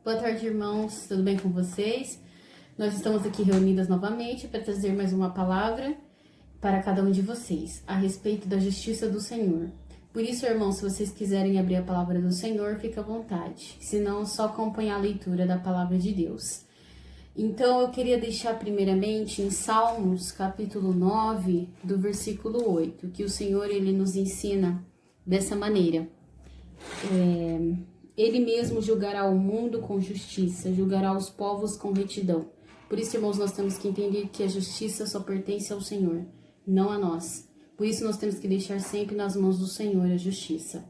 Boa tarde, irmãos. Tudo bem com vocês? Nós estamos aqui reunidas novamente para trazer mais uma palavra para cada um de vocês a respeito da justiça do Senhor. Por isso, irmãos, se vocês quiserem abrir a palavra do Senhor, fique à vontade. Se não, só acompanhar a leitura da palavra de Deus. Então, eu queria deixar primeiramente em Salmos, capítulo 9, do versículo 8, que o Senhor ele nos ensina dessa maneira. Ele mesmo julgará o mundo com justiça, julgará os povos com retidão. Por isso, irmãos, nós temos que entender que a justiça só pertence ao Senhor, não a nós. Por isso, nós temos que deixar sempre nas mãos do Senhor a justiça.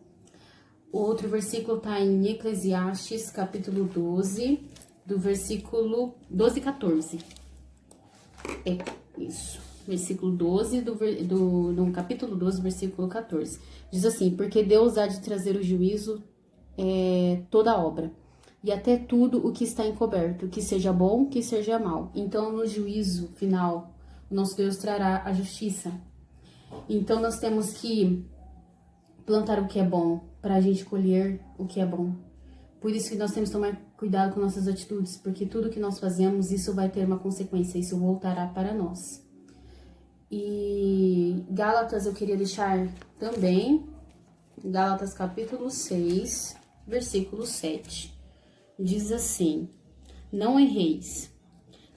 O outro versículo está em Eclesiastes, capítulo 12, do versículo 12 e 14. É isso. Versículo 12 do capítulo 12, versículo 14. Diz assim: porque Deus há de trazer o juízo toda obra, e até tudo o que está encoberto, que seja bom, que seja mal. Então, no juízo final, o nosso Deus trará a justiça. Então, nós temos que plantar o que é bom, para a gente colher o que é bom. Por isso que nós temos que tomar cuidado com nossas atitudes, porque tudo que nós fazemos, isso vai ter uma consequência, isso voltará para nós. E Gálatas eu queria deixar também, Gálatas capítulo 6, versículo 7. Diz assim: não erreis,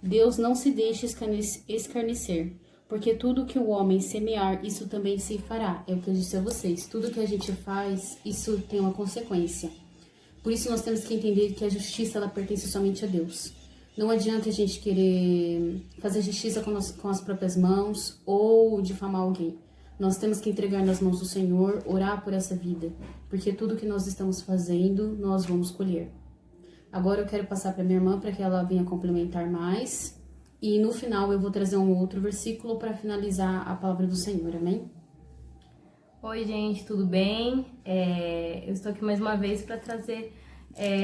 Deus não se deixa escarnecer, porque tudo que o homem semear, isso também se fará. É o que eu disse a vocês, tudo que a gente faz, isso tem uma consequência. Por isso nós temos que entender que a justiça, ela pertence somente a Deus. Não adianta a gente querer fazer justiça com as próprias mãos ou difamar alguém. Nós temos que entregar nas mãos do Senhor, orar por essa vida, porque tudo que nós estamos fazendo, nós vamos colher. Agora eu quero passar para minha irmã para que ela venha complementar mais. E no final eu vou trazer um outro versículo para finalizar a palavra do Senhor, amém? Oi, gente, tudo bem? Eu estou aqui mais uma vez para trazer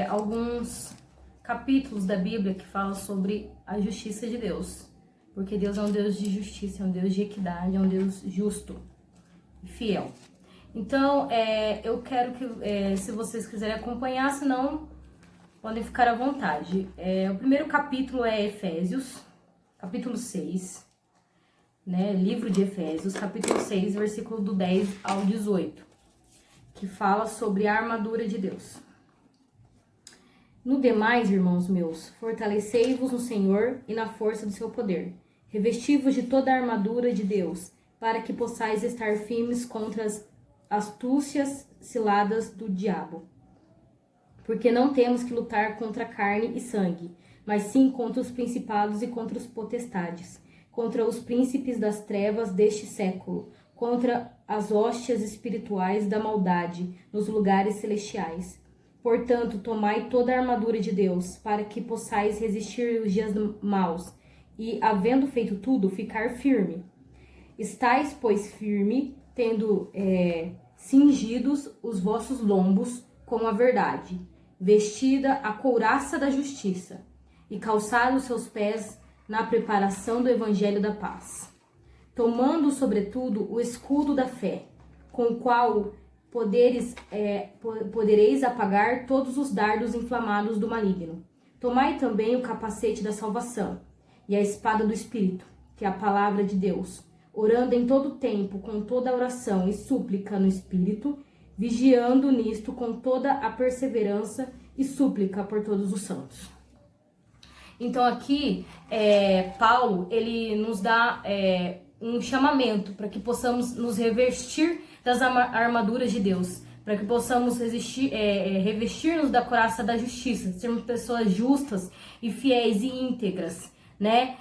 alguns capítulos da Bíblia que falam sobre a justiça de Deus. Porque Deus é um Deus de justiça, é um Deus de equidade, é um Deus justo e fiel. Então, eu quero que, se vocês quiserem acompanhar, senão podem ficar à vontade. O primeiro capítulo é Efésios, capítulo 6, né? Livro de Efésios, capítulo 6, versículo do 10 ao 18, que fala sobre a armadura de Deus. No demais, irmãos meus, fortalecei-vos no Senhor e na força do seu poder. Revesti-vos de toda a armadura de Deus, para que possais estar firmes contra as astúcias ciladas do diabo. Porque não temos que lutar contra carne e sangue, mas sim contra os principados e contra os potestades, contra os príncipes das trevas deste século, contra as hóstias espirituais da maldade nos lugares celestiais. Portanto, tomai toda a armadura de Deus, para que possais resistir os dias maus, e, havendo feito tudo, ficar firme. Estais, pois, firme, tendo cingidos os vossos lombos com a verdade, vestida a couraça da justiça, e calçados os seus pés na preparação do evangelho da paz. Tomando, sobretudo, o escudo da fé, com o qual podereis apagar todos os dardos inflamados do maligno. Tomai também o capacete da salvação e a espada do Espírito, que é a palavra de Deus, orando em todo tempo com toda oração e súplica no Espírito, vigiando nisto com toda a perseverança e súplica por todos os santos. Então aqui, Paulo, ele nos dá um chamamento para que possamos nos revestir das armaduras de Deus, para que possamos revestir-nos da couraça da justiça, sermos pessoas justas e fiéis e íntegras, né?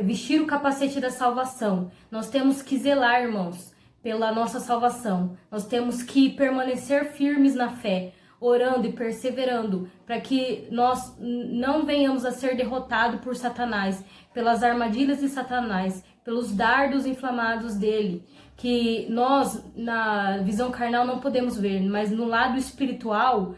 Vestir o capacete da salvação. Nós temos que zelar, irmãos, pela nossa salvação. Nós temos que permanecer firmes na fé, orando e perseverando, para que nós não venhamos a ser derrotados por Satanás, pelas armadilhas de Satanás, pelos dardos inflamados dele, que nós, na visão carnal, não podemos ver, mas no lado espiritual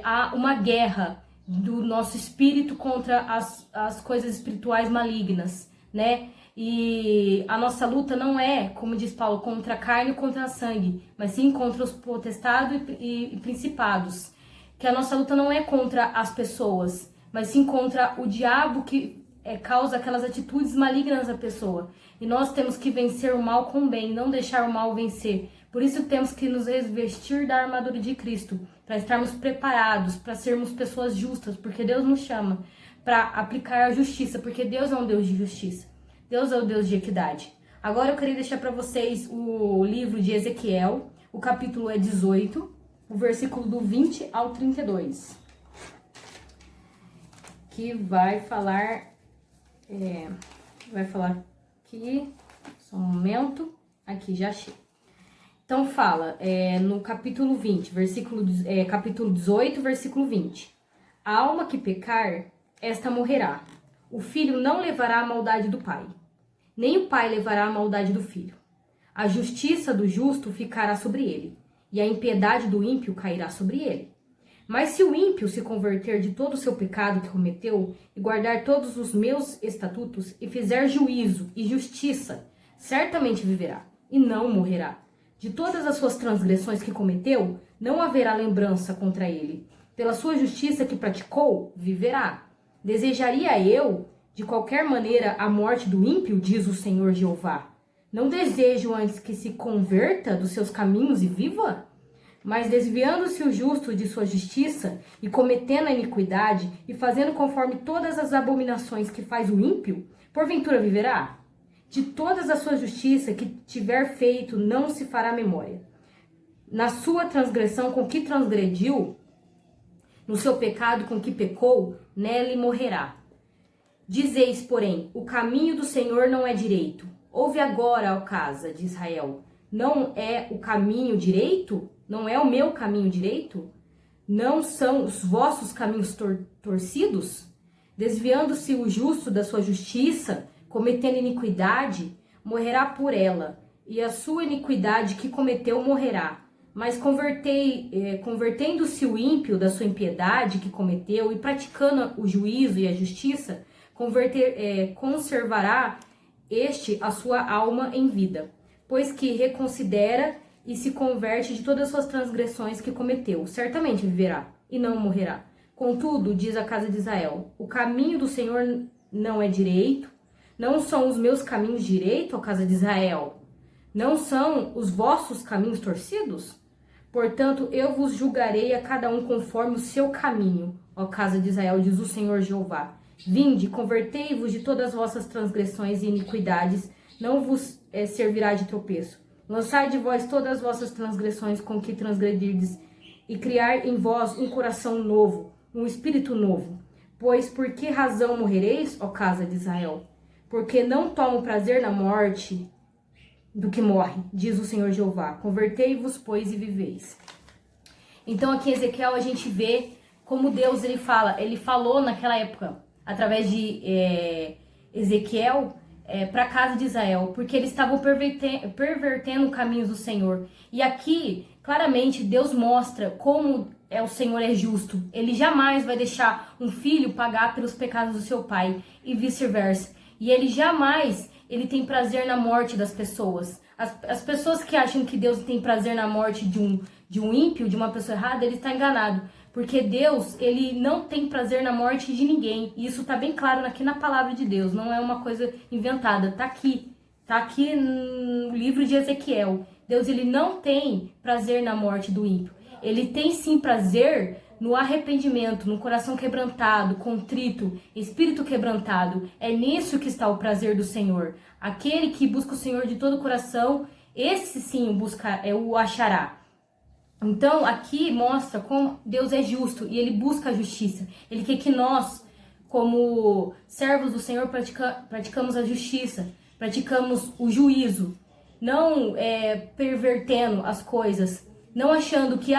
há uma guerra do nosso espírito contra as coisas espirituais malignas, né? E a nossa luta não é, como diz Paulo, contra a carne ou contra a sangue, mas sim contra os potestados e principados. que a nossa luta não é contra as pessoas, mas sim contra o diabo que causa aquelas atitudes malignas à pessoa. E nós temos que vencer o mal com o bem, não deixar o mal vencer. Por isso temos que nos revestir da armadura de Cristo, para estarmos preparados, para sermos pessoas justas, porque Deus nos chama para aplicar a justiça, porque Deus é um Deus de justiça. Deus é o Deus de equidade. Agora eu queria deixar para vocês o livro de Ezequiel, o capítulo é 18, o versículo do 20 ao 32. Que vai falar aqui, só um momento, aqui já achei. Então fala, no capítulo 20, capítulo 18, versículo 20. A alma que pecar, esta morrerá. O filho não levará a maldade do pai, nem o pai levará a maldade do filho. A justiça do justo ficará sobre ele, e a impiedade do ímpio cairá sobre ele. Mas se o ímpio se converter de todo o seu pecado que cometeu, e guardar todos os meus estatutos, e fizer juízo e justiça, certamente viverá, e não morrerá. De todas as suas transgressões que cometeu, não haverá lembrança contra ele. Pela sua justiça que praticou, viverá. Desejaria eu, de qualquer maneira, a morte do ímpio, diz o Senhor Jeová. Não desejo antes que se converta dos seus caminhos e viva? Mas desviando-se o justo de sua justiça, e cometendo a iniquidade, e fazendo conforme todas as abominações que faz o ímpio, porventura viverá? De todas as suas justiças que tiver feito, não se fará memória. Na sua transgressão com que transgrediu, no seu pecado com que pecou, nele morrerá. Dizeis, porém, o caminho do Senhor não é direito. Ouve agora, ó casa de Israel, não é o caminho direito? Não é o meu caminho direito? Não são os vossos caminhos torcidos? Desviando-se o justo da sua justiça, cometendo iniquidade, morrerá por ela, e a sua iniquidade que cometeu morrerá. Mas convertendo-se o ímpio da sua impiedade que cometeu, e praticando o juízo e a justiça, conservará este a sua alma em vida, pois que reconsidera e se converte de todas as suas transgressões que cometeu, certamente viverá, e não morrerá. Contudo, diz a casa de Israel, o caminho do Senhor não é direito, não são os meus caminhos direito, ó casa de Israel? Não são os vossos caminhos torcidos? Portanto, eu vos julgarei a cada um conforme o seu caminho, ó casa de Israel, diz o Senhor Jeová. Vinde, convertei-vos de todas as vossas transgressões e iniquidades, não vos servirá de tropeço. Lançai de vós todas as vossas transgressões com que transgredirdes, e criar em vós um coração novo, um espírito novo. Pois por que razão morrereis, ó casa de Israel? Porque não tomo prazer na morte do que morre, diz o Senhor Jeová. Convertei-vos, pois, e viveis. Então aqui em Ezequiel a gente vê como Deus ele falou naquela época, através de Ezequiel, para a casa de Israel, porque eles estavam pervertendo caminhos do Senhor. E aqui, claramente, Deus mostra como o Senhor é justo. Ele jamais vai deixar um filho pagar pelos pecados do seu pai, e vice-versa. E ele jamais tem prazer na morte das pessoas. As pessoas que acham que Deus tem prazer na morte de um ímpio, de uma pessoa errada, ele está enganado. Porque Deus, ele não tem prazer na morte de ninguém. E isso está bem claro aqui na palavra de Deus. Não é uma coisa inventada. Está aqui no livro de Ezequiel. Deus, ele não tem prazer na morte do ímpio. Ele tem sim prazer no arrependimento, no coração quebrantado, contrito, espírito quebrantado. É nisso que está o prazer do Senhor. Aquele que busca o Senhor de todo o coração, esse sim o achará. Então, aqui mostra como Deus é justo e ele busca a justiça. Ele quer que nós, como servos do Senhor, praticamos a justiça, praticamos o juízo, não pervertendo as coisas, não achando que,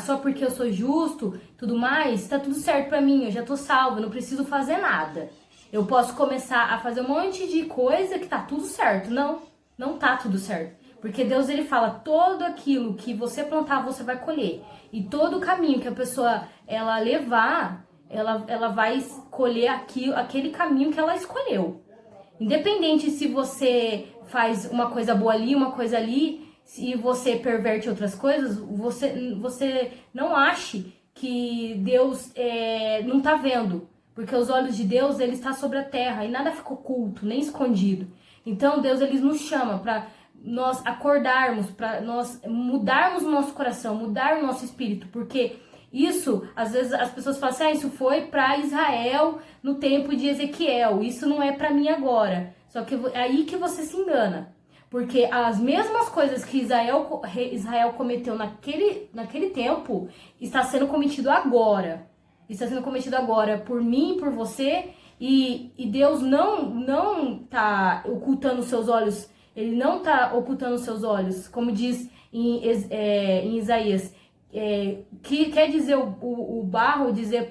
só porque eu sou justo, tudo mais, tá tudo certo pra mim, eu já tô salvo, eu não preciso fazer nada. Eu posso começar a fazer um monte de coisa que tá tudo certo. Não, não tá tudo certo. Porque Deus, ele fala, todo aquilo que você plantar, você vai colher. E todo o caminho que a pessoa, ela levar, ela vai colher aquele caminho que ela escolheu. Independente se você faz uma coisa boa ali, uma coisa ali, se você perverte outras coisas, você não ache que Deus não tá vendo, porque os olhos de Deus, ele está sobre a terra e nada fica oculto, nem escondido. Então Deus, ele nos chama para nós acordarmos, para nós mudarmos o nosso coração, mudar o nosso espírito, porque isso, às vezes as pessoas falam assim, isso foi para Israel no tempo de Ezequiel, isso não é para mim agora. Só que é aí que você se engana, porque as mesmas coisas que Israel cometeu naquele tempo, está sendo cometido agora. Está sendo cometido agora por mim, por você, e Deus não tá ocultando os seus olhos. Ele não tá ocultando os seus olhos, como diz em Isaías. Que quer dizer o barro dizer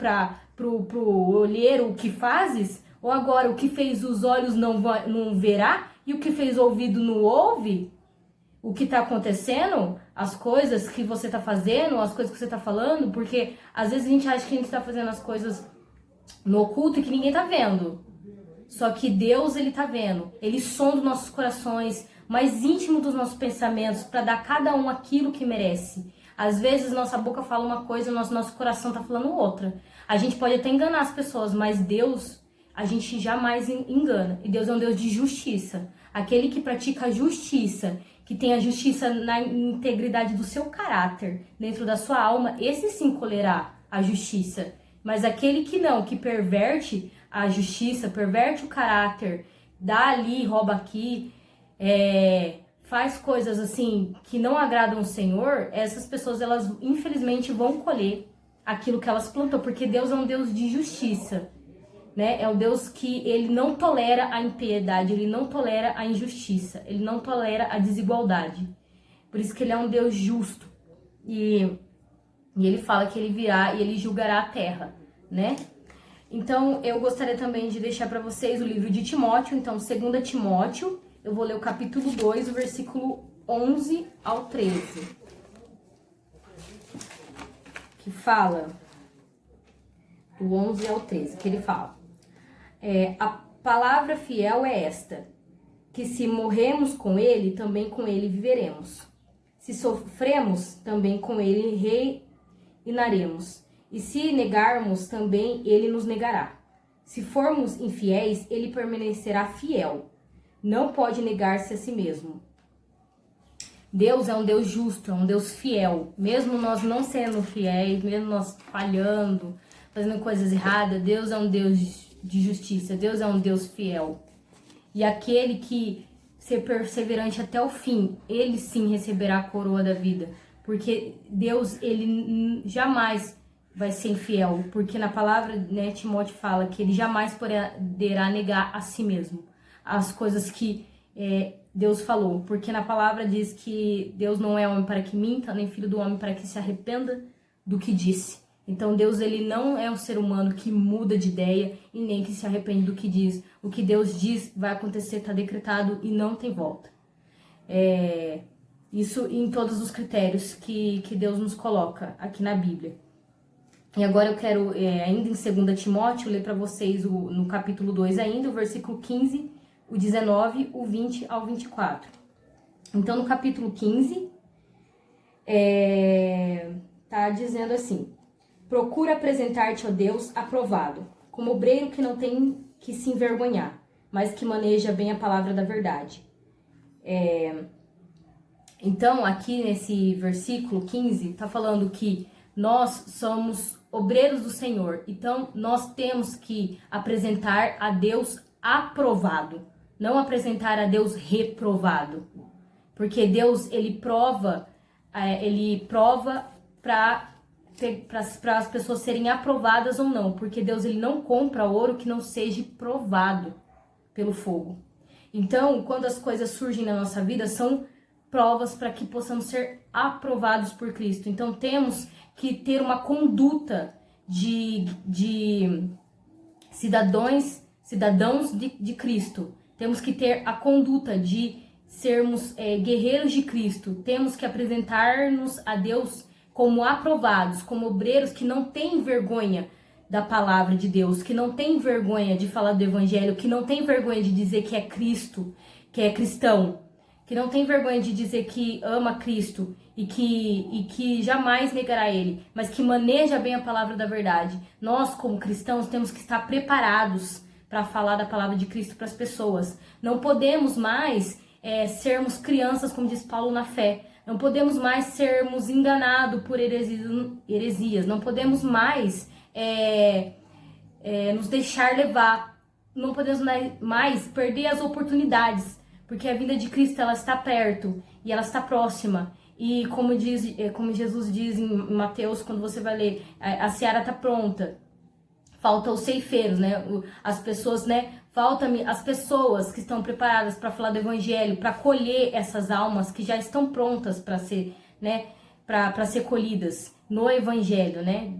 pro olheiro o que fazes? Ou agora o que fez os olhos não verá? E o que fez o ouvido não ouve? O que tá acontecendo? As coisas que você tá fazendo, as coisas que você tá falando? Porque às vezes a gente acha que a gente tá fazendo as coisas no oculto e que ninguém tá vendo. Só que Deus, ele tá vendo. Ele sonda os nossos corações, mais íntimo dos nossos pensamentos, para dar a cada um aquilo que merece. Às vezes nossa boca fala uma coisa e nosso coração tá falando outra. A gente pode até enganar as pessoas, mas Deus, a gente jamais engana. E Deus é um Deus de justiça. Aquele que pratica a justiça, que tem a justiça na integridade do seu caráter, dentro da sua alma, esse sim colherá a justiça. Mas aquele que não, que perverte a justiça, perverte o caráter, dá ali, rouba aqui, faz coisas assim que não agradam o Senhor, essas pessoas, elas infelizmente vão colher aquilo que elas plantou, porque Deus é um Deus de justiça, né? É um Deus que ele não tolera a impiedade, ele não tolera a injustiça, ele não tolera a desigualdade. Por isso que ele é um Deus justo. E ele fala que ele virá e ele julgará a terra, né? Então, eu gostaria também de deixar para vocês o livro de Timóteo. Então, 2 Timóteo, eu vou ler o capítulo 2, o versículo 11 ao 13. Que fala, do 11 ao 13, que ele fala. A palavra fiel é esta, que se morremos com ele, também com ele viveremos. Se sofremos, também com ele reinaremos. E se negarmos, também ele nos negará. Se formos infiéis, ele permanecerá fiel. Não pode negar-se a si mesmo. Deus é um Deus justo, é um Deus fiel. Mesmo nós não sendo fiéis, mesmo nós falhando, fazendo coisas erradas, Deus é um Deus de justiça. Deus é um Deus fiel. E aquele que ser perseverante até o fim, ele sim receberá a coroa da vida. Porque Deus, ele jamais vai ser infiel, porque na palavra, né, Timóteo fala que ele jamais poderá negar a si mesmo as coisas que Deus falou, porque na palavra diz que Deus não é homem para que minta, nem filho do homem para que se arrependa do que disse. Então Deus, ele não é um ser humano que muda de ideia e nem que se arrepende do que diz. O que Deus diz vai acontecer, está decretado e não tem volta. Isso em todos os critérios que Deus nos coloca aqui na Bíblia. E agora eu quero, ainda em 2 Timóteo, ler para vocês no capítulo 2 ainda, o versículo 15, o 19, o 20 ao 24. Então, no capítulo 15, tá dizendo assim: procura apresentar-te a Deus aprovado, como obreiro que não tem que se envergonhar, mas que maneja bem a palavra da verdade. Então, aqui nesse versículo 15, tá falando que nós somos obreiros do Senhor, então nós temos que apresentar a Deus aprovado, não apresentar a Deus reprovado, porque Deus, ele prova para as pessoas serem aprovadas ou não, porque Deus, ele não compra ouro que não seja provado pelo fogo. Então, quando as coisas surgem na nossa vida, são provas para que possamos ser aprovados por Cristo. Então, temos que ter uma conduta de cidadãos de Cristo. Temos que ter a conduta de sermos guerreiros de Cristo. Temos que apresentar-nos a Deus como aprovados, como obreiros que não têm vergonha da palavra de Deus, que não têm vergonha de falar do Evangelho, que não têm vergonha de dizer que é Cristo, que é cristão, que não tem vergonha de dizer que ama Cristo e que jamais negará ele, mas que maneja bem a palavra da verdade. Nós, como cristãos, temos que estar preparados para falar da palavra de Cristo para as pessoas. Não podemos mais sermos crianças, como diz Paulo, na fé. Não podemos mais sermos enganados por heresias. Não podemos mais nos deixar levar. Não podemos mais perder as oportunidades, porque a vinda de Cristo, ela está perto e ela está próxima. E como Jesus diz em Mateus, quando você vai ler, a seara está pronta. Falta os ceifeiros, né? As pessoas, né? Falta-me as pessoas que estão preparadas para falar do evangelho, para colher essas almas que já estão prontas para ser, né? Para ser colhidas no evangelho, né?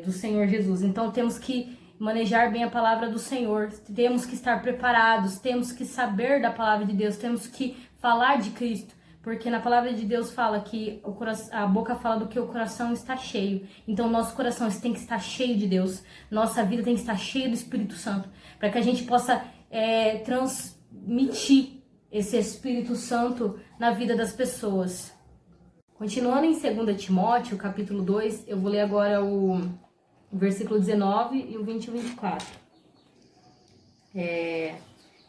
Do Senhor Jesus. Então temos que manejar bem a palavra do Senhor, temos que estar preparados, temos que saber da palavra de Deus, temos que falar de Cristo, porque na palavra de Deus fala que a boca fala do que o coração está cheio. Então nosso coração tem que estar cheio de Deus, nossa vida tem que estar cheia do Espírito Santo, para que a gente possa transmitir esse Espírito Santo na vida das pessoas. Continuando em 2 Timóteo, capítulo 2, eu vou ler agora o versículo 19 e o 20 e o 24,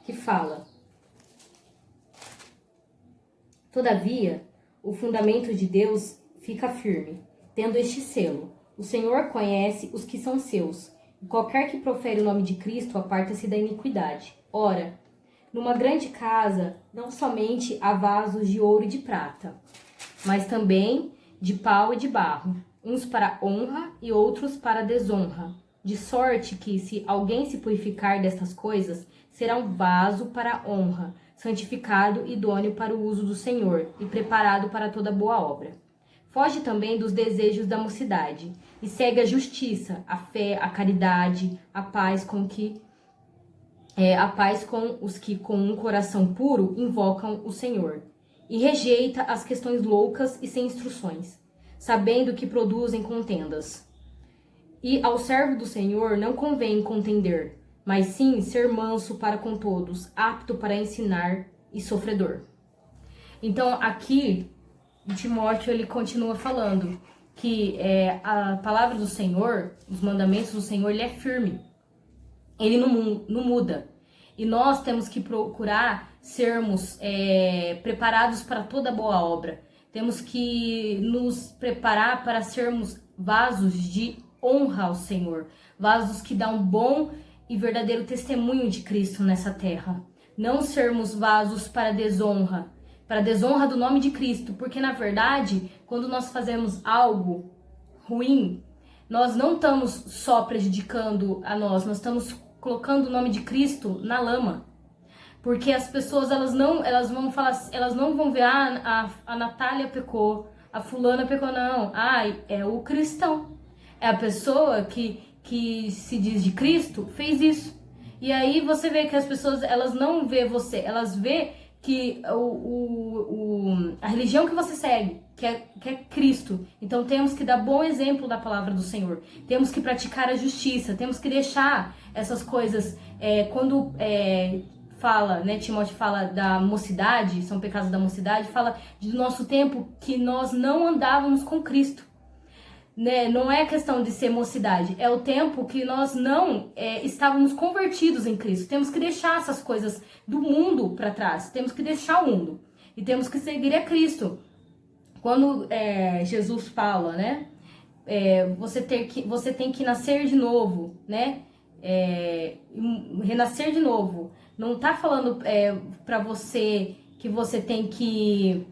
que fala: Todavia, o fundamento de Deus fica firme, tendo este selo: o Senhor conhece os que são seus, e qualquer que profere o nome de Cristo aparta-se da iniquidade. Ora, numa grande casa, não somente há vasos de ouro e de prata, mas também de pau e de barro, uns para honra e outros para desonra. De sorte que, se alguém se purificar destas coisas, será um vaso para honra, santificado e idôneo para o uso do Senhor, e preparado para toda boa obra. Foge também dos desejos da mocidade, e segue a justiça, a fé, a caridade, a paz com os que com um coração puro invocam o Senhor, e rejeita as questões loucas e sem instruções, sabendo que produzem contendas. E ao servo do Senhor não convém contender, mas sim ser manso para com todos, apto para ensinar e sofredor. Então aqui, Timóteo, ele continua falando que a palavra do Senhor, os mandamentos do Senhor, ele é firme. Ele não muda. E nós temos que procurar sermos preparados para toda boa obra. Temos que nos preparar para sermos vasos de honra ao Senhor. Vasos que dão bom e verdadeiro testemunho de Cristo nessa terra. Não sermos vasos para desonra do nome de Cristo. Porque, na verdade, quando nós fazemos algo ruim, nós não estamos só prejudicando a nós estamos colocando o nome de Cristo na lama. Porque as pessoas, elas não vão ver, a Natália pecou, a fulana pecou, não. É o cristão. É a pessoa que se diz de Cristo, fez isso. E aí você vê que as pessoas, elas não vê você, elas vê que a religião que você segue, que é Cristo. Então temos que dar bom exemplo da palavra do Senhor. Temos que praticar a justiça, temos que deixar essas coisas, quando fala, né, Timóteo fala da mocidade, são pecados da mocidade, fala do nosso tempo que nós não andávamos com Cristo. Né? Não é questão de ser mocidade, é o tempo que nós não estávamos convertidos em Cristo. Temos que deixar essas coisas do mundo para trás, temos que deixar o mundo e temos que seguir a Cristo. Quando Jesus fala, né, você tem que nascer de novo, né, renascer de novo. Não tá falando para você que você tem que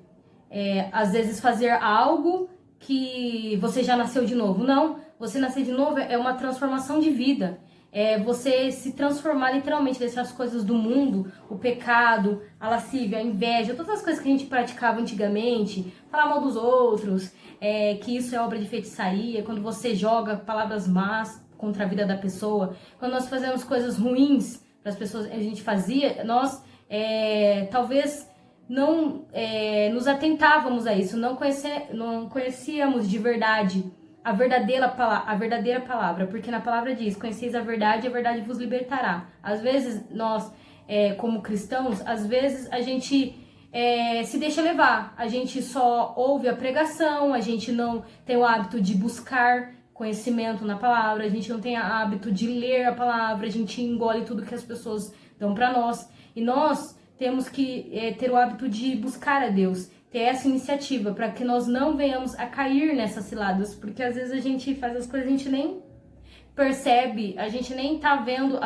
às vezes fazer algo que você já nasceu de novo. Não, você nascer de novo é uma transformação de vida. É você se transformar literalmente, deixar as coisas do mundo, o pecado, a lascívia, a inveja, todas as coisas que a gente praticava antigamente, falar mal dos outros, que isso é obra de feitiçaria, quando você joga palavras más contra a vida da pessoa, quando nós fazemos coisas ruins para as pessoas, a gente fazia, nós talvez não nos atentávamos a isso, não conhecíamos de verdade a verdadeira palavra, porque na palavra diz: conheceis a verdade vos libertará. Às vezes nós, como cristãos, às vezes a gente se deixa levar. A gente só ouve a pregação, a gente não tem o hábito de buscar conhecimento na palavra, a gente não tem o hábito de ler a palavra, a gente engole tudo que as pessoas dão para nós. E nós temos que ter o hábito de buscar a Deus, ter essa iniciativa, para que nós não venhamos a cair nessas ciladas, porque às vezes a gente faz as coisas, a gente nem percebe, a gente nem tá vendo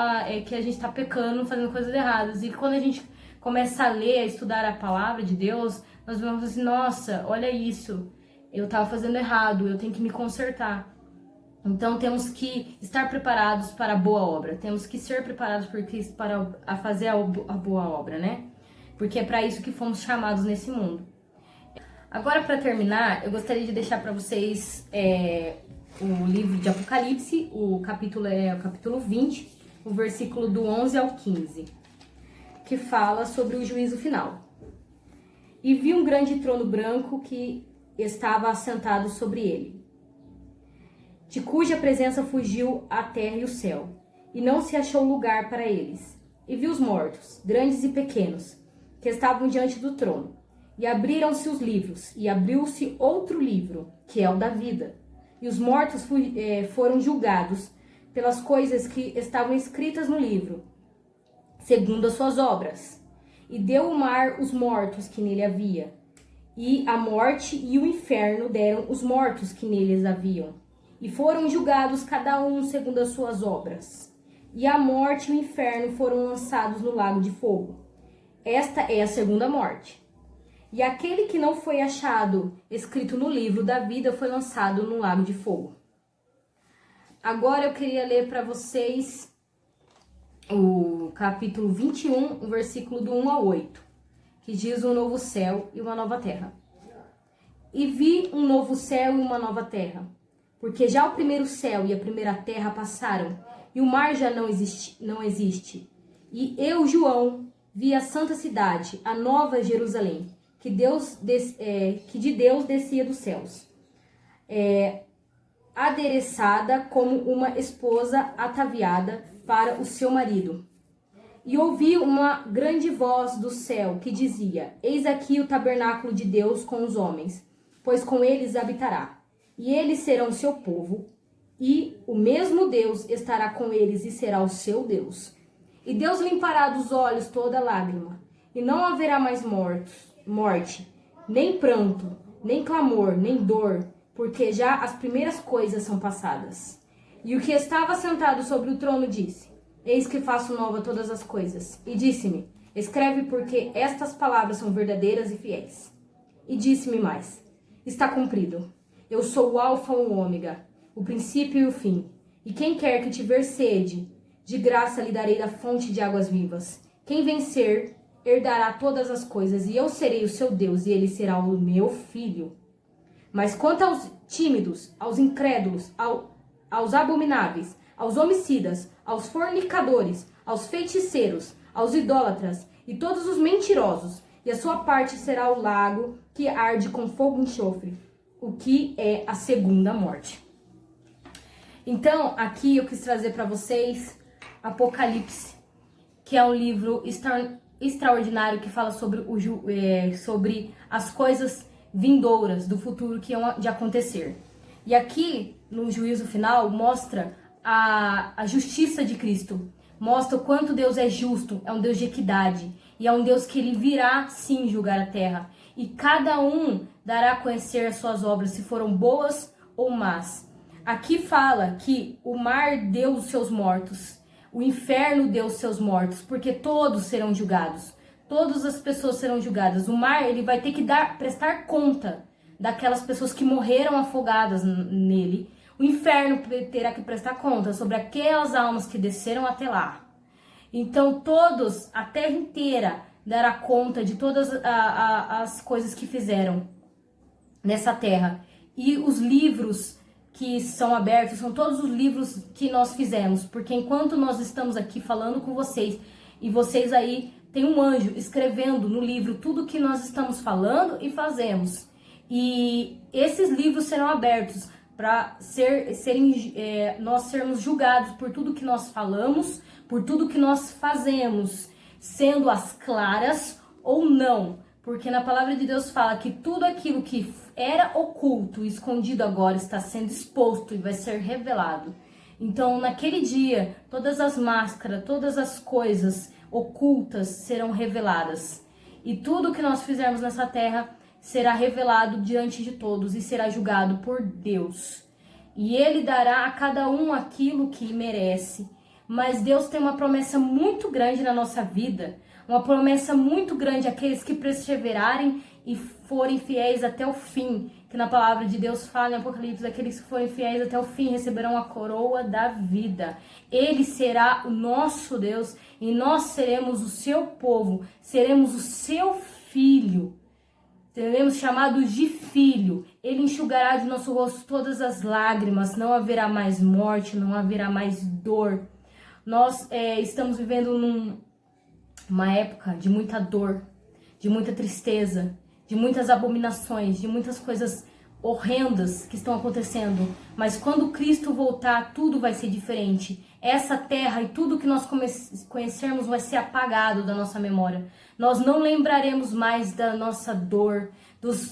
que a gente tá pecando, fazendo coisas erradas. E quando a gente começa a ler, a estudar a palavra de Deus, nós vamos assim, nossa, olha isso, eu tava fazendo errado, eu tenho que me consertar. Então temos que estar preparados para a boa obra, temos que ser preparados para fazer a boa obra, né? Porque é para isso que fomos chamados nesse mundo. Agora, para terminar, eu gostaria de deixar para vocês o livro de Apocalipse, o capítulo é o capítulo 20, o versículo do 11 ao 15, que fala sobre o juízo final. E vi um grande trono branco que estava assentado sobre ele, de cuja presença fugiu a terra e o céu, e não se achou lugar para eles. E vi os mortos, grandes e pequenos, que estavam diante do trono. E abriram-se os livros, e abriu-se outro livro, que é o da vida. E os mortos foram julgados pelas coisas que estavam escritas no livro, segundo as suas obras. E deu o mar os mortos que nele havia, e a morte e o inferno deram os mortos que neles haviam. E foram julgados cada um segundo as suas obras. E a morte e o inferno foram lançados no lago de fogo. Esta é a segunda morte. E aquele que não foi achado escrito no livro da vida foi lançado no lago de fogo. Agora eu queria ler para vocês o capítulo 21, o versículo do 1 ao 8, que diz: um novo céu e uma nova terra. E vi um novo céu e uma nova terra, porque já o primeiro céu e a primeira terra passaram, e o mar já não existe. E eu, João, vi a santa cidade, a nova Jerusalém, que de Deus descia dos céus, adereçada como uma esposa ataviada para o seu marido. E ouvi uma grande voz do céu que dizia: eis aqui o tabernáculo de Deus com os homens, pois com eles habitará. E eles serão o seu povo, e o mesmo Deus estará com eles e será o seu Deus. E Deus limpará dos olhos toda lágrima, e não haverá mais morte, nem pranto, nem clamor, nem dor, porque já as primeiras coisas são passadas. E o que estava sentado sobre o trono disse: eis que faço nova todas as coisas. E disse-me: escreve, porque estas palavras são verdadeiras e fiéis. E disse-me mais: está cumprido. Eu sou o Alfa e o Ômega, o princípio e o fim. E quem quer que tiver sede, de graça lhe darei da fonte de águas vivas. Quem vencer, herdará todas as coisas, e eu serei o seu Deus, e ele será o meu filho. Mas quanto aos tímidos, aos incrédulos, aos abomináveis, aos homicidas, aos fornicadores, aos feiticeiros, aos idólatras e todos os mentirosos, e a sua parte será o lago que arde com fogo e enxofre, o que é a segunda morte. Então, aqui eu quis trazer para vocês Apocalipse, que é um livro extraordinário que fala sobre as coisas vindouras do futuro que iam de acontecer. E aqui, no juízo final, mostra a justiça de Cristo. Mostra o quanto Deus é justo, é um Deus de equidade. E é um Deus que ele virá, sim, julgar a terra. E cada um dará a conhecer as suas obras, se foram boas ou más. Aqui fala que o mar deu os seus mortos, o inferno deu os seus mortos, porque todos serão julgados. Todas as pessoas serão julgadas. O mar, ele vai ter que prestar conta daquelas pessoas que morreram afogadas nele. O inferno terá que prestar conta sobre aquelas almas que desceram até lá. Então todos, a terra inteira, dará conta de todas as coisas que fizeram nessa terra. E os livros que são abertos são todos os livros que nós fizemos. Porque enquanto nós estamos aqui falando com vocês, e vocês aí tem um anjo escrevendo no livro tudo que nós estamos falando e fazemos. E esses livros serão abertos para nós sermos julgados por tudo que nós falamos, por tudo que nós fazemos, sendo as claras ou não. Porque na palavra de Deus fala que tudo aquilo que era oculto, escondido agora, está sendo exposto e vai ser revelado. Então, naquele dia, todas as máscaras, todas as coisas ocultas serão reveladas. E tudo que nós fizermos nessa terra será revelado diante de todos e será julgado por Deus. E Ele dará a cada um aquilo que merece. Mas Deus tem uma promessa muito grande na nossa vida. Uma promessa muito grande àqueles que perseverarem e forem fiéis até o fim. Que na palavra de Deus fala em Apocalipse, aqueles que forem fiéis até o fim receberão a coroa da vida. Ele será o nosso Deus e nós seremos o seu povo, seremos o seu filho. Seremos chamados de filho. Ele enxugará de nosso rosto todas as lágrimas, não haverá mais morte, não haverá mais dor. Nós estamos vivendo numa época de muita dor, de muita tristeza, de muitas abominações, de muitas coisas horrendas que estão acontecendo. Mas quando Cristo voltar, tudo vai ser diferente. Essa terra e tudo que nós conhecermos vai ser apagado da nossa memória. Nós não lembraremos mais da nossa dor,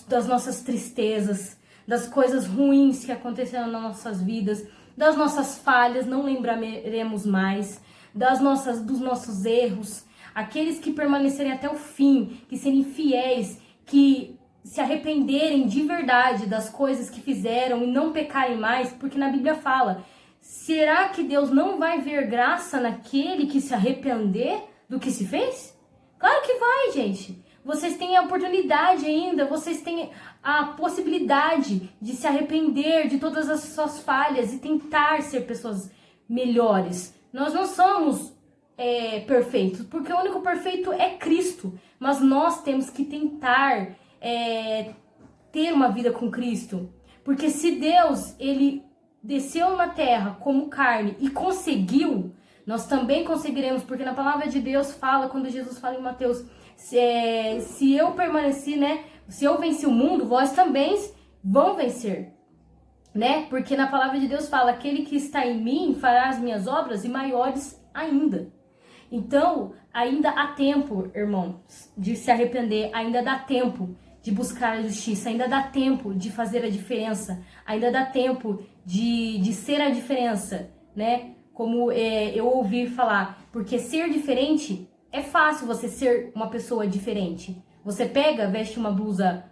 das nossas tristezas, das coisas ruins que aconteceram nas nossas vidas, das nossas falhas, não lembraremos mais, dos nossos erros. Aqueles que permanecerem até o fim, que serem fiéis, que se arrependerem de verdade das coisas que fizeram e não pecarem mais, porque na Bíblia fala, será que Deus não vai ver graça naquele que se arrepender do que se fez? Claro que vai, gente. Vocês têm a oportunidade ainda, vocês têm a possibilidade de se arrepender de todas as suas falhas e tentar ser pessoas melhores. Nós não somos perfeitos, porque o único perfeito é Cristo, mas nós temos que tentar ter uma vida com Cristo, porque se Deus, ele desceu na terra como carne e conseguiu, nós também conseguiremos, porque na palavra de Deus fala, quando Jesus fala em Mateus, se eu permaneci, né, se eu venci o mundo, vós também vão vencer, né, porque na palavra de Deus fala, aquele que está em mim fará as minhas obras e maiores ainda. Então, ainda há tempo, irmãos, de se arrepender, ainda dá tempo de buscar a justiça, ainda dá tempo de fazer a diferença, ainda dá tempo de ser a diferença, né? Como eu ouvi falar, porque ser diferente é fácil você ser uma pessoa diferente. Você pega, veste uma blusa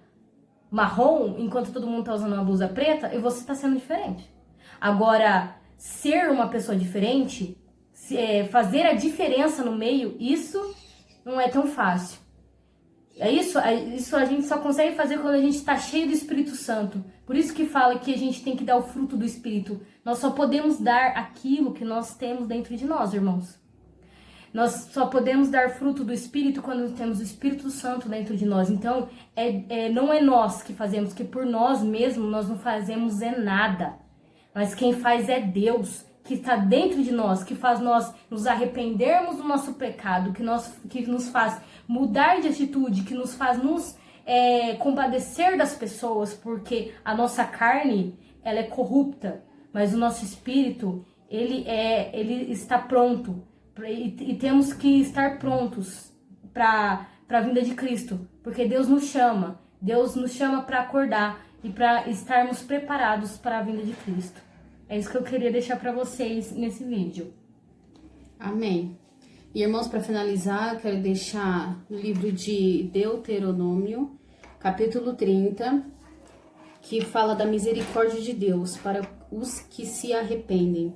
marrom, enquanto todo mundo tá usando uma blusa preta, e você tá sendo diferente. Agora, ser uma pessoa diferente, fazer a diferença no meio, isso não é tão fácil. Isso a gente só consegue fazer quando a gente está cheio do Espírito Santo. Por isso que fala que a gente tem que dar o fruto do Espírito. Nós só podemos dar aquilo que nós temos dentro de nós, irmãos. Nós só podemos dar fruto do Espírito quando temos o Espírito Santo dentro de nós. Então, não é nós que fazemos, que por nós mesmos nós não fazemos nada. Mas quem faz é Deus, que está dentro de nós, que faz nós nos arrependermos do nosso pecado, que nos faz mudar de atitude, que nos faz nos compadecer das pessoas, porque a nossa carne, ela é corrupta, mas o nosso espírito, ele está pronto, e temos que estar prontos para a vinda de Cristo, porque Deus nos chama para acordar e para estarmos preparados para a vinda de Cristo. É isso que eu queria deixar para vocês nesse vídeo. Amém. E, irmãos, para finalizar, eu quero deixar o livro de Deuteronômio, capítulo 30, que fala da misericórdia de Deus para os que se arrependem.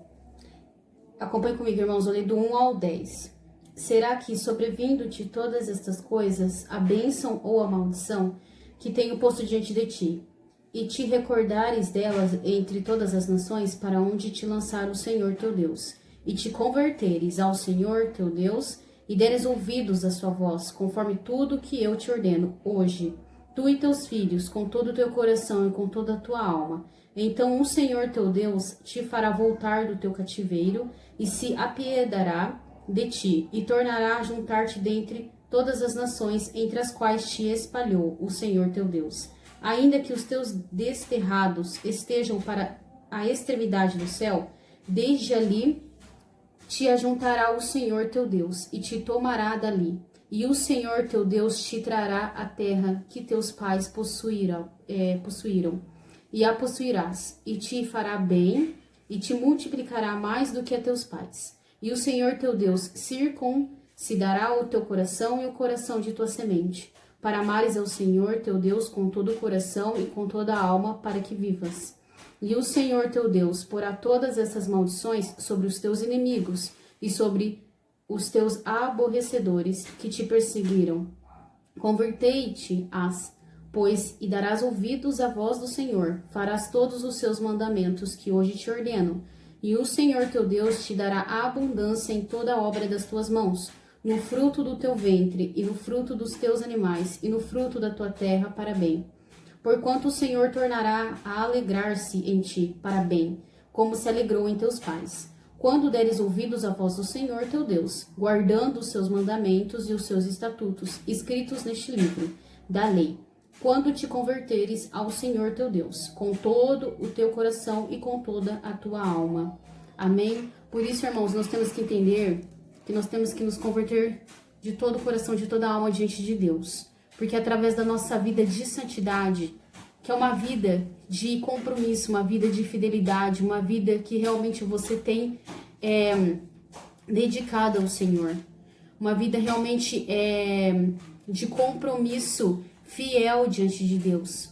Acompanhe comigo, irmãos, eu leio do 1 ao 10. Será que, sobrevindo-te todas estas coisas, a bênção ou a maldição que tenho posto diante de ti, e te recordares delas entre todas as nações para onde te lançar o Senhor teu Deus, e te converteres ao Senhor teu Deus, e deres ouvidos à sua voz, conforme tudo que eu te ordeno hoje, tu e teus filhos, com todo o teu coração e com toda a tua alma, então o Senhor teu Deus te fará voltar do teu cativeiro, e se apiedará de ti, e tornará a juntar-te dentre todas as nações entre as quais te espalhou o Senhor teu Deus. Ainda que os teus desterrados estejam para a extremidade do céu, desde ali te ajuntará o Senhor teu Deus, e te tomará dali, E o Senhor teu Deus te trará a terra que teus pais possuíram, e a possuirás, e te fará bem, e te multiplicará mais do que a teus pais. E o Senhor teu Deus circuncidará o teu coração e o coração de tua semente, para amares ao Senhor teu Deus com todo o coração e com toda a alma, para que vivas. E o Senhor teu Deus porá todas essas maldições sobre os teus inimigos e sobre os teus aborrecedores que te perseguiram. Convertei-te-ás, pois, e darás ouvidos à voz do Senhor, farás todos os seus mandamentos que hoje te ordeno, e o Senhor teu Deus te dará abundância em toda a obra das tuas mãos, no fruto do teu ventre, e no fruto dos teus animais, e no fruto da tua terra, para bem. Porquanto o Senhor tornará a alegrar-se em ti, para bem, como se alegrou em teus pais, quando deres ouvidos à voz do Senhor teu Deus, guardando os seus mandamentos e os seus estatutos, escritos neste livro da lei, quando te converteres ao Senhor teu Deus, com todo o teu coração e com toda a tua alma. Amém? Por isso, irmãos, nós temos que entender que nós temos que nos converter de todo o coração, de toda a alma diante de Deus. Porque através da nossa vida de santidade, que é uma vida de compromisso, uma vida de fidelidade, uma vida que realmente você tem dedicada ao Senhor, uma vida realmente de compromisso fiel diante de Deus.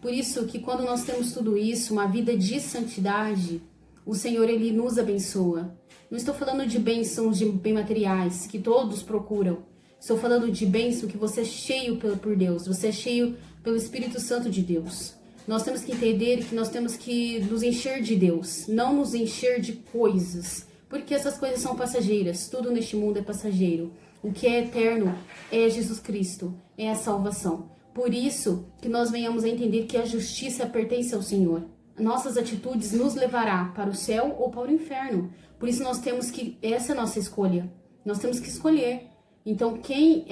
Por isso que quando nós temos tudo isso, uma vida de santidade, o Senhor, Ele nos abençoa. Não estou falando de bênçãos de bem materiais, que todos procuram. Estou falando de bênção que você é cheio por Deus, você é cheio pelo Espírito Santo de Deus. Nós temos que entender que nós temos que nos encher de Deus, não nos encher de coisas, porque essas coisas são passageiras, tudo neste mundo é passageiro. O que é eterno é Jesus Cristo, é a salvação. Por isso que nós venhamos a entender que a justiça pertence ao Senhor. Nossas atitudes nos levará para o céu ou para o inferno. Por isso nós temos que, essa é a nossa escolha, nós temos que escolher. Então quem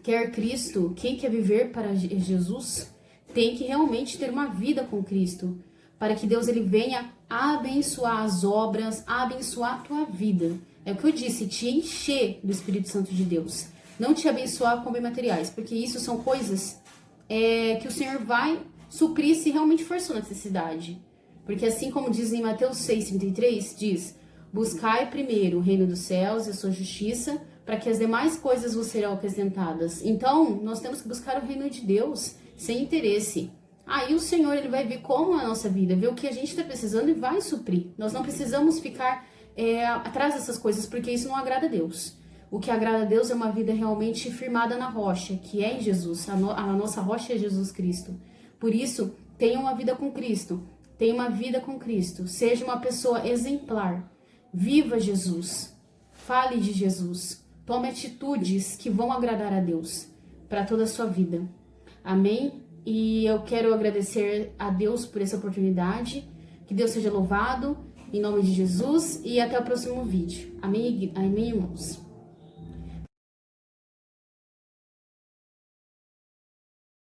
quer Cristo, quem quer viver para Jesus, tem que realmente ter uma vida com Cristo, para que Deus ele venha abençoar as obras, abençoar a tua vida. É o que eu disse, te encher do Espírito Santo de Deus. Não te abençoar com bem materiais, porque isso são coisas que o Senhor vai suprir se realmente for sua necessidade. Porque assim como diz em Mateus 6,33, diz: buscai primeiro o reino dos céus e a sua justiça, para que as demais coisas vos serão acrescentadas. Então, nós temos que buscar o reino de Deus sem interesse. Aí o Senhor ele vai ver como é a nossa vida, ver o que a gente está precisando e vai suprir. Nós não precisamos ficar atrás dessas coisas, porque isso não agrada a Deus. O que agrada a Deus é uma vida realmente firmada na rocha, que é em Jesus. A nossa rocha é Jesus Cristo. Por isso, tenha uma vida com Cristo. Tenha uma vida com Cristo. Seja uma pessoa exemplar. Viva Jesus. Fale de Jesus. Tome atitudes que vão agradar a Deus para toda a sua vida. Amém? E eu quero agradecer a Deus por essa oportunidade. Que Deus seja louvado, em nome de Jesus. E até o próximo vídeo. Amém, amém, irmãos?